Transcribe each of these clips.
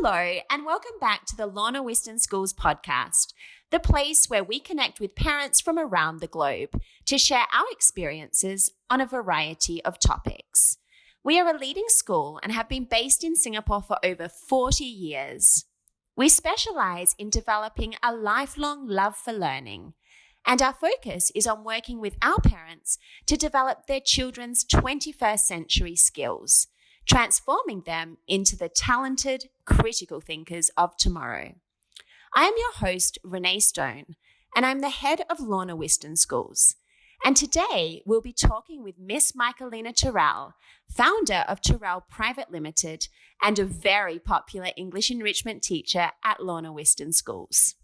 Hello, and welcome back to the Lorna Whiston Schools podcast, the place where we connect with parents from around the globe to share our experiences on a variety of topics. We are a leading school and have been based in Singapore for over 40 years. We specialize in developing a lifelong love for learning, and our focus is on working with our parents to develop their children's 21st century skills, transforming them into the talented, critical thinkers of tomorrow. I am your host, Renee Stone, and I'm the head of Lorna Whiston Schools. And today we'll be talking with Miss Michaelina Turrell, founder of Turrell Private Limited and a very popular English enrichment teacher at Lorna Whiston Schools.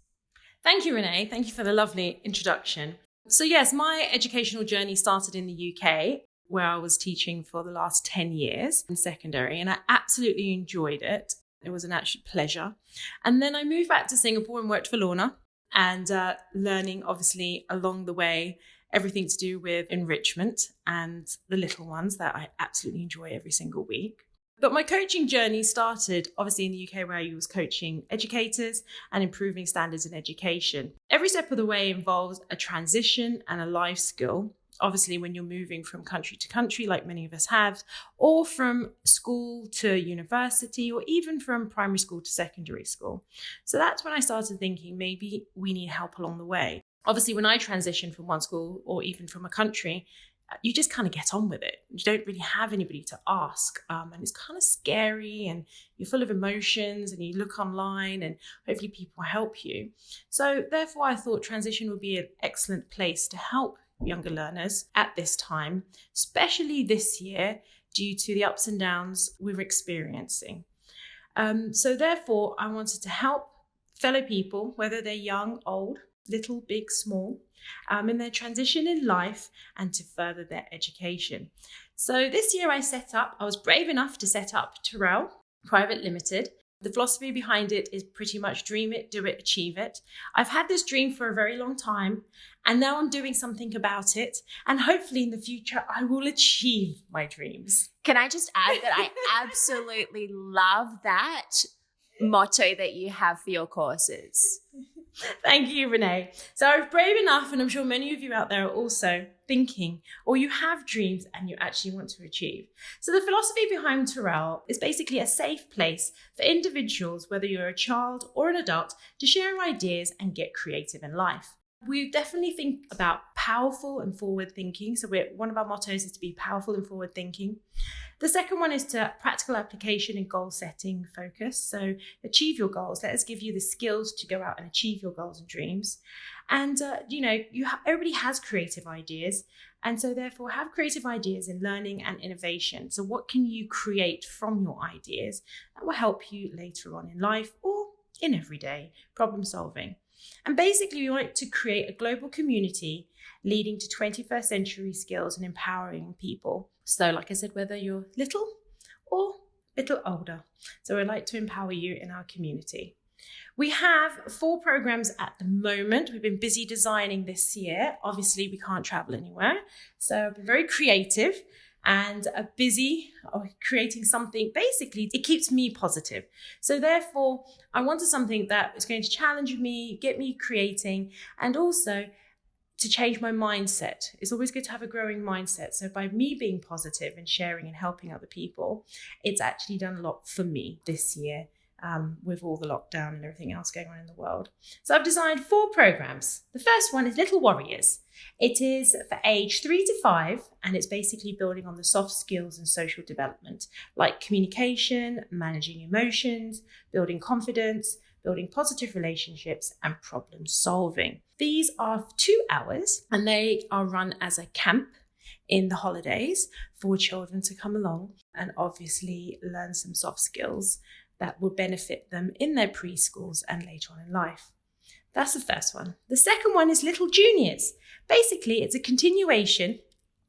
Thank you, Renee. Thank you for the lovely introduction. So yes, my educational journey started in the UK, where I was teaching for the last 10 years in secondary, and I absolutely enjoyed it. It was an absolute pleasure. And then I moved back to Singapore and worked for Lorna, and learning, obviously, along the way, everything to do with enrichment and the little ones that I absolutely enjoy every single week. But my coaching journey started, obviously, in the UK, where I was coaching educators and improving standards in education. Every step of the way involves a transition and a life skill. Obviously, when you're moving from country to country, like many of us have, or from school to university, or even from primary school to secondary school. So that's when I started thinking maybe we need help along the way. Obviously, when I transitioned from one school or even from a country, you just kind of get on with it. You don't really have anybody to ask. And it's kind of scary, and you're full of emotions, and you look online and hopefully people will help you. So therefore, I thought transition would be an excellent place to help younger learners at this time, especially this year, due to the ups and downs we're experiencing. So therefore, I wanted to help fellow people, whether they're young, old, little, big, small, in their transition in life and to further their education. So this year I was brave enough to set up Turrell Private Limited. The philosophy behind it is pretty much dream it, do it, achieve it. I've had this dream for a very long time, and now I'm doing something about it. And hopefully in the future, I will achieve my dreams. Can I just add that I absolutely love that motto that you have for your courses? Thank you, Renee. So I'm brave enough, and I'm sure many of you out there are also thinking, or you have dreams and you actually want to achieve. So the philosophy behind Turrell is basically a safe place for individuals, whether you're a child or an adult, to share ideas and get creative in life. We definitely think about powerful and forward thinking. So one of our mottos is to be powerful and forward thinking. The second one is to practical application and goal setting focus. So achieve your goals. Let us give you the skills to go out and achieve your goals and dreams. And, everybody has creative ideas. And so therefore have creative ideas in learning and innovation. So what can you create from your ideas that will help you later on in life or in everyday problem solving? And basically, we want to create a global community leading to 21st century skills and empowering people. So like I said, whether you're little or little older. So we'd like to empower you in our community. We have 4 programs at the moment. We've been busy designing this year. Obviously, we can't travel anywhere. So I've been very creative and busy creating something. Basically, it keeps me positive. So therefore, I wanted something that is going to challenge me, get me creating, and also to change my mindset. It's always good to have a growing mindset. So by me being positive and sharing and helping other people, it's actually done a lot for me this year. With all the lockdown and everything else going on in the world. So I've designed 4 programs. The first one is Little Warriors. It is for age 3 to 5, and it's basically building on the soft skills and social development, like communication, managing emotions, building confidence, building positive relationships, and problem solving. These are 2 hours, and they are run as a camp in the holidays for children to come along and obviously learn some soft skills that will benefit them in their preschools and later on in life. That's the first one. The second one is Little Juniors. Basically, it's a continuation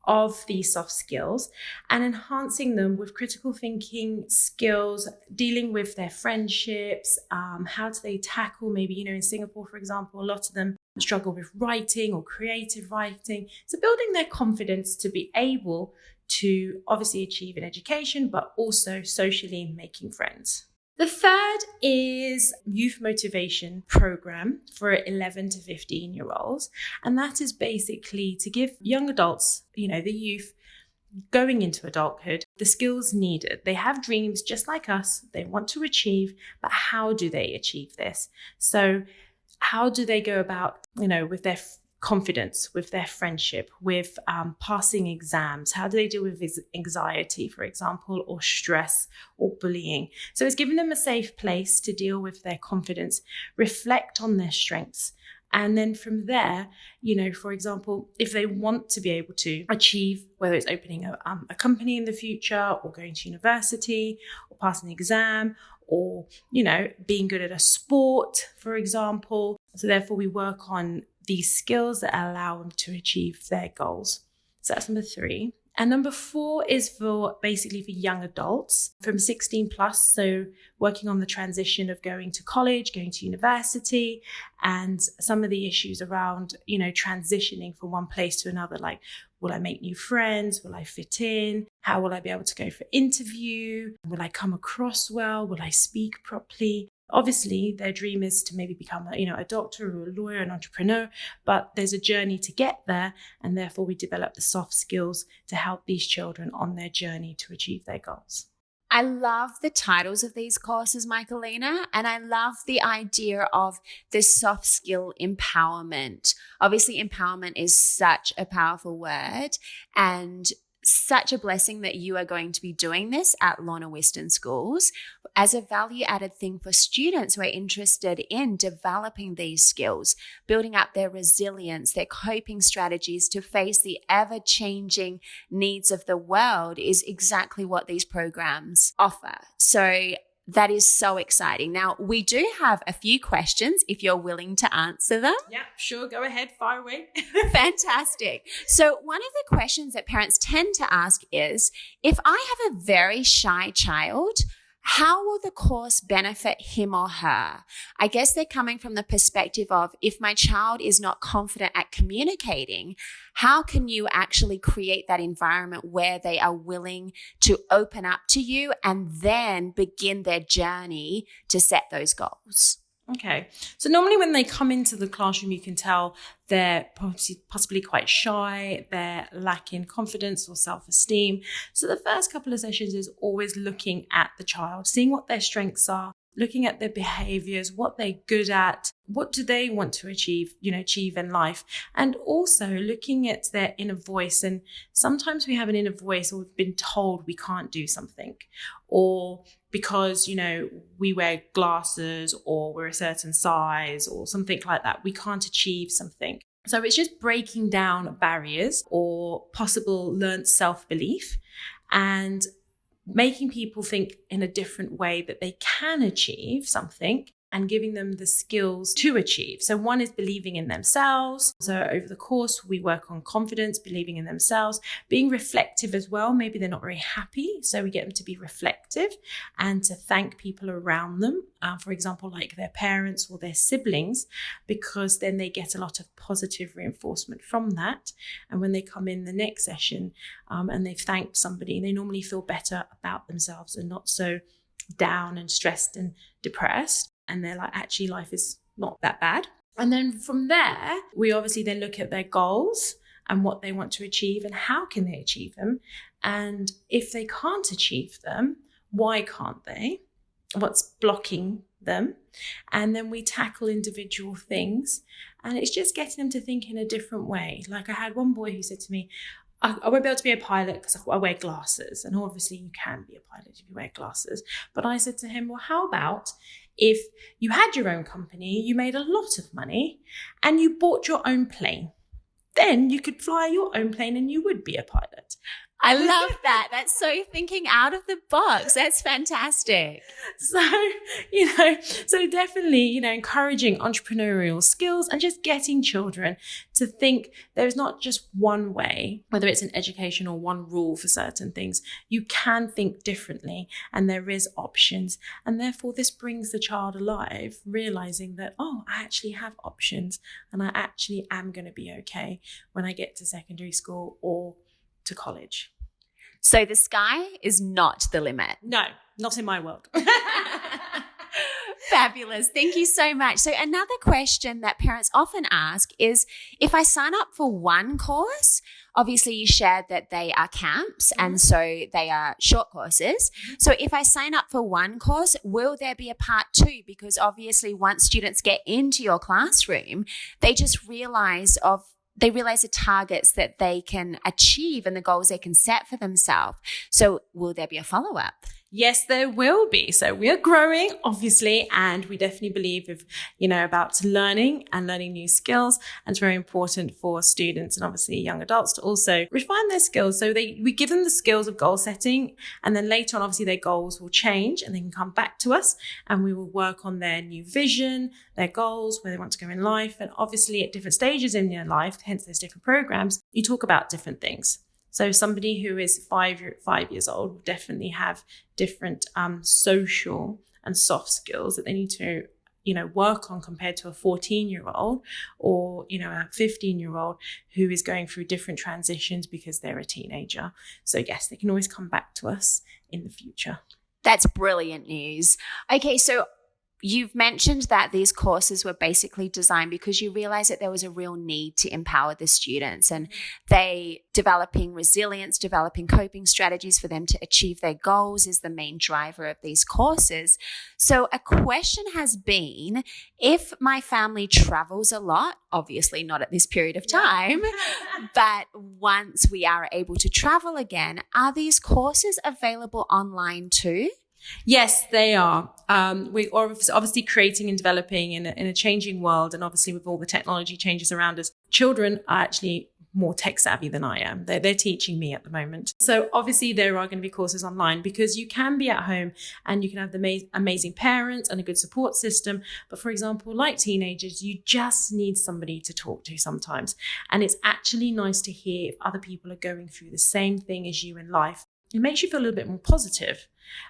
of these soft skills and enhancing them with critical thinking skills, dealing with their friendships, how do they tackle, maybe, in Singapore, for example, a lot of them struggle with writing or creative writing. So building their confidence to be able to obviously achieve an education, but also socially making friends. The third is youth motivation program for 11 to 15-year-olds. And that is basically to give young adults, the youth going into adulthood, the skills needed. They have dreams just like us. They want to achieve, but how do they achieve this? So how do they go about, with their confidence, with their friendship, with passing exams? How do they deal with anxiety, for example, or stress or bullying? So it's giving them a safe place to deal with their confidence, reflect on their strengths. And then from there, for example, if they want to be able to achieve, whether it's opening a company in the future or going to university or passing an exam or, being good at a sport, for example. So therefore we work on these skills that allow them to achieve their goals. So that's number 3. And number 4 is for young adults from 16 plus. So working on the transition of going to college, going to university, and some of the issues around, transitioning from one place to another. Like, will I make new friends? Will I fit in? How will I be able to go for interview? Will I come across well? Will I speak properly? Obviously, their dream is to maybe become a doctor or a lawyer, an entrepreneur, but there's a journey to get there, and therefore we develop the soft skills to help these children on their journey to achieve their goals. I love the titles of these courses, Michaelina, and I love the idea of the soft skill empowerment. Obviously, empowerment is such a powerful word, and such a blessing that you are going to be doing this at Lorna Whiston Schools as a value-added thing for students who are interested in developing these skills, building up their resilience, their coping strategies to face the ever-changing needs of the world is exactly what these programs offer. So that is so exciting. Now, we do have a few questions if you're willing to answer them. Yeah, sure. Go ahead. Fire away. Fantastic. So one of the questions that parents tend to ask is, if I have a very shy child, how will the course benefit him or her? I guess they're coming from the perspective of, if my child is not confident at communicating, how can you actually create that environment where they are willing to open up to you and then begin their journey to set those goals? Okay. So normally when they come into the classroom, you can tell they're possibly quite shy, they're lacking confidence or self-esteem. So the first couple of sessions is always looking at the child, seeing what their strengths are, looking at their behaviors, what they're good at, what do they want to achieve in life, and also looking at their inner voice. And sometimes we have an inner voice, or we've been told we can't do something, or because, we wear glasses or we're a certain size or something like that, we can't achieve something. So it's just breaking down barriers or possible learned self-belief and making people think in a different way that they can achieve something and giving them the skills to achieve. So one is believing in themselves. So over the course, we work on confidence, believing in themselves, being reflective as well. Maybe they're not very happy, so we get them to be reflective and to thank people around them, for example, like their parents or their siblings, because then they get a lot of positive reinforcement from that. And when they come in the next session and they've thanked somebody, they normally feel better about themselves and not so down and stressed and depressed. And they're like, actually, life is not that bad. And then from there, we obviously then look at their goals and what they want to achieve and how can they achieve them. And if they can't achieve them, why can't they? What's blocking them? And then we tackle individual things. And it's just getting them to think in a different way. Like I had one boy who said to me, I won't be able to be a pilot because I wear glasses. And obviously you can be a pilot if you wear glasses. But I said to him, well, how about if you had your own company, you made a lot of money and you bought your own plane? Then you could fly your own plane and you would be a pilot. I love that. That's so thinking out of the box. That's fantastic. So, so definitely, encouraging entrepreneurial skills and just getting children to think there's not just one way, whether it's in education or one rule for certain things. You can think differently and there is options. And therefore this brings the child alive, realizing that, oh, I actually have options and I actually am going to be okay when I get to secondary school or to college. So the sky is not the limit. No, not in my world. Fabulous. Thank you so much. So another question that parents often ask is, if I sign up for one course, obviously you shared that they are camps and so they are short courses. So if I sign up for one course, will there be a part 2? Because obviously once students get into your classroom, they just realize the targets that they can achieve and the goals they can set for themselves. So will there be a follow-up? Yes, there will be. So we're growing, obviously, and we definitely believe about learning and learning new skills. And it's very important for students and obviously young adults to also refine their skills. So we give them the skills of goal setting, and then later on, obviously, their goals will change and they can come back to us and we will work on their new vision, their goals, where they want to go in life. And obviously at different stages in their life, hence there's different programs, you talk about different things. So somebody who is 5 years old will definitely have different social and soft skills that they need to, work on compared to a 14-year-old or, a 15-year-old who is going through different transitions because they're a teenager. So yes, they can always come back to us in the future. That's brilliant news. Okay, so you've mentioned that these courses were basically designed because you realized that there was a real need to empower the students, and they developing resilience, developing coping strategies for them to achieve their goals is the main driver of these courses. So a question has been, if my family travels a lot, obviously not at this period of time, but once we are able to travel again, are these courses available online too? Yes, they are. We are obviously creating and developing in a changing world. And obviously with all the technology changes around us, children are actually more tech savvy than I am. They're teaching me at the moment. So obviously there are going to be courses online because you can be at home and you can have the amazing parents and a good support system. But for example, like teenagers, you just need somebody to talk to sometimes. And it's actually nice to hear if other people are going through the same thing as you in life. It makes you feel a little bit more positive.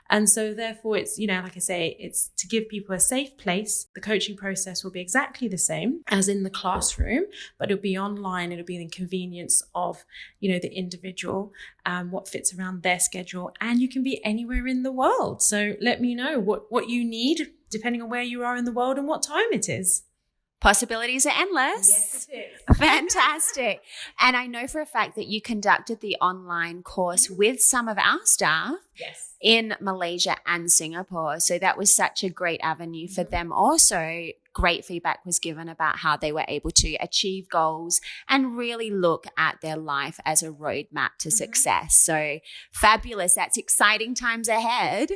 And so therefore it's, like I say, it's to give people a safe place. The coaching process will be exactly the same as in the classroom, but it'll be online. It'll be the convenience of, the individual, what fits around their schedule. And you can be anywhere in the world. So let me know what you need, depending on where you are in the world and what time it is. Possibilities are endless. Yes, it is. Fantastic. And I know for a fact that you conducted the online course with some of our staff in Malaysia and Singapore. So that was such a great avenue for them also. Great feedback was given about how they were able to achieve goals and really look at their life as a roadmap to success. So fabulous. That's exciting times ahead.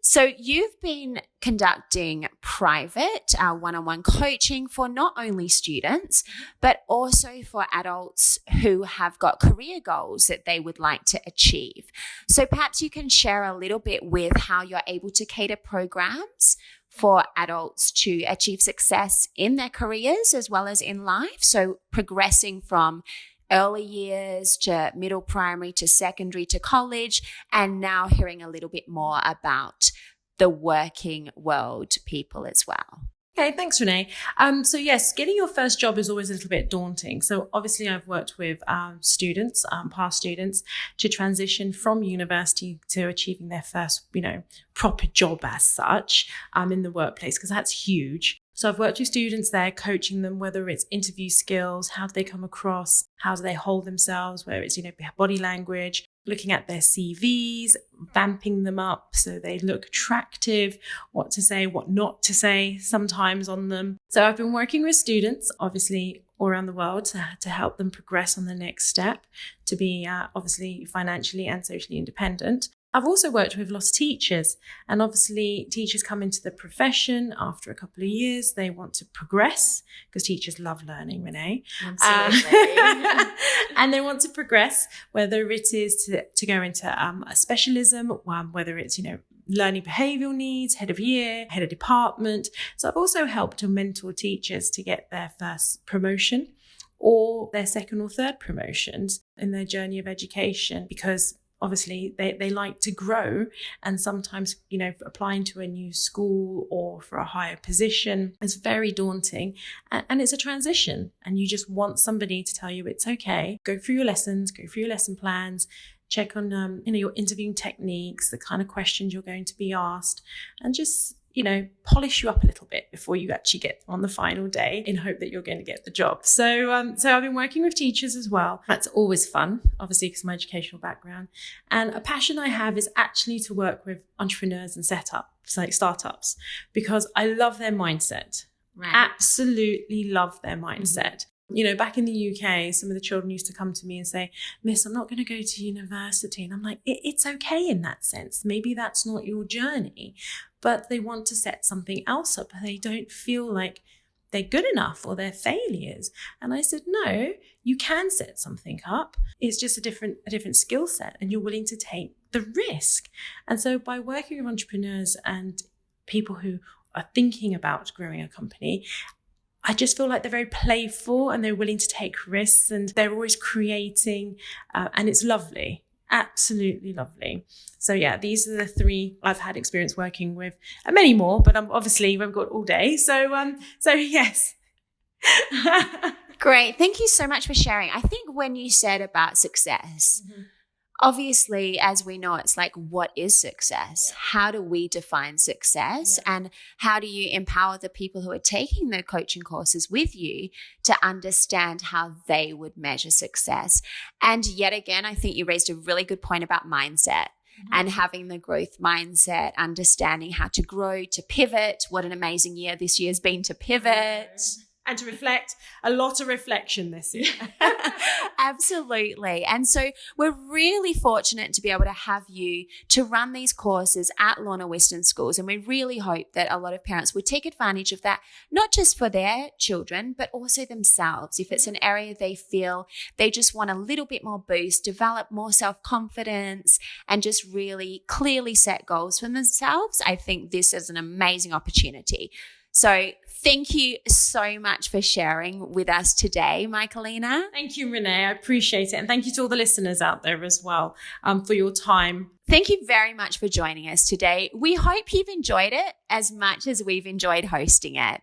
So you've been conducting private one-on-one coaching for not only students, but also for adults who have got career goals that they would like to achieve. So perhaps you can share a little bit with how you're able to cater programs for adults to achieve success in their careers as well as in life. So progressing from early years to middle primary to secondary to college, and now hearing a little bit more about the working world people as well. Okay, thanks, Renee. So yes, getting your first job is always a little bit daunting. So obviously I've worked with students, past students, to transition from university to achieving their first, proper job as such in the workplace, because that's huge. So I've worked with students there, coaching them, whether it's interview skills, how do they come across, how do they hold themselves, whether it's, body language, looking at their CVs, vamping them up so they look attractive, what to say, what not to say sometimes on them. So I've been working with students, obviously all around the world, to help them progress on the next step, to be obviously financially and socially independent. I've also worked with lots of teachers, and obviously teachers come into the profession after a couple of years. They want to progress because teachers love learning, Renee. Absolutely. And they want to progress, whether it is to go into a specialism, whether it's, learning behavioural needs, head of year, head of department. So I've also helped to mentor teachers to get their first promotion or their second or third promotions in their journey of education, because obviously they like to grow, and sometimes, applying to a new school or for a higher position is very daunting, and it's a transition, and you just want somebody to tell you it's okay. Go through your lessons, go through your lesson plans, check on your interviewing techniques, the kind of questions you're going to be asked, and just polish you up a little bit before you actually get on the final day in hope that you're going to get the job. So I've been working with teachers as well. That's always fun, obviously, because of my educational background. And a passion I have is actually to work with entrepreneurs and setups, like startups, because I love their mindset. Right. Absolutely love their mindset. Back in the UK, some of the children used to come to me and say, Miss, I'm not going to go to university. And I'm like, it's okay in that sense. Maybe that's not your journey, but they want to set something else up. They don't feel like they're good enough or they're failures. And I said, no, you can set something up. It's just a different skill set, and you're willing to take the risk. And so by working with entrepreneurs and people who are thinking about growing a company, I just feel like they're very playful and they're willing to take risks, and they're always creating, and it's lovely, absolutely lovely. So yeah, these are the 3 I've had experience working with, and many more, but obviously we've got all day. So yes. Great. Thank you so much for sharing. I think when you said about success, obviously, as we know, it's like, what is success? How do we define success? And how do you empower the people who are taking the coaching courses with you to understand how they would measure success? And yet again, I think you raised a really good point about mindset and having the growth mindset, understanding how to grow, to pivot. What an amazing year this year's been to pivot. And to reflect, a lot of reflection this year. Absolutely. And so we're really fortunate to be able to have you to run these courses at Lorna Whiston Schools. And we really hope that a lot of parents would take advantage of that, not just for their children, but also themselves. If it's an area they feel they just want a little bit more boost, develop more self-confidence, and just really clearly set goals for themselves, I think this is an amazing opportunity. So thank you so much for sharing with us today, Michaelina. Thank you, Renee. I appreciate it. And thank you to all the listeners out there as well for your time. Thank you very much for joining us today. We hope you've enjoyed it as much as we've enjoyed hosting it.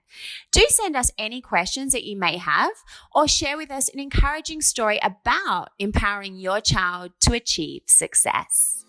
Do send us any questions that you may have, or share with us an encouraging story about empowering your child to achieve success.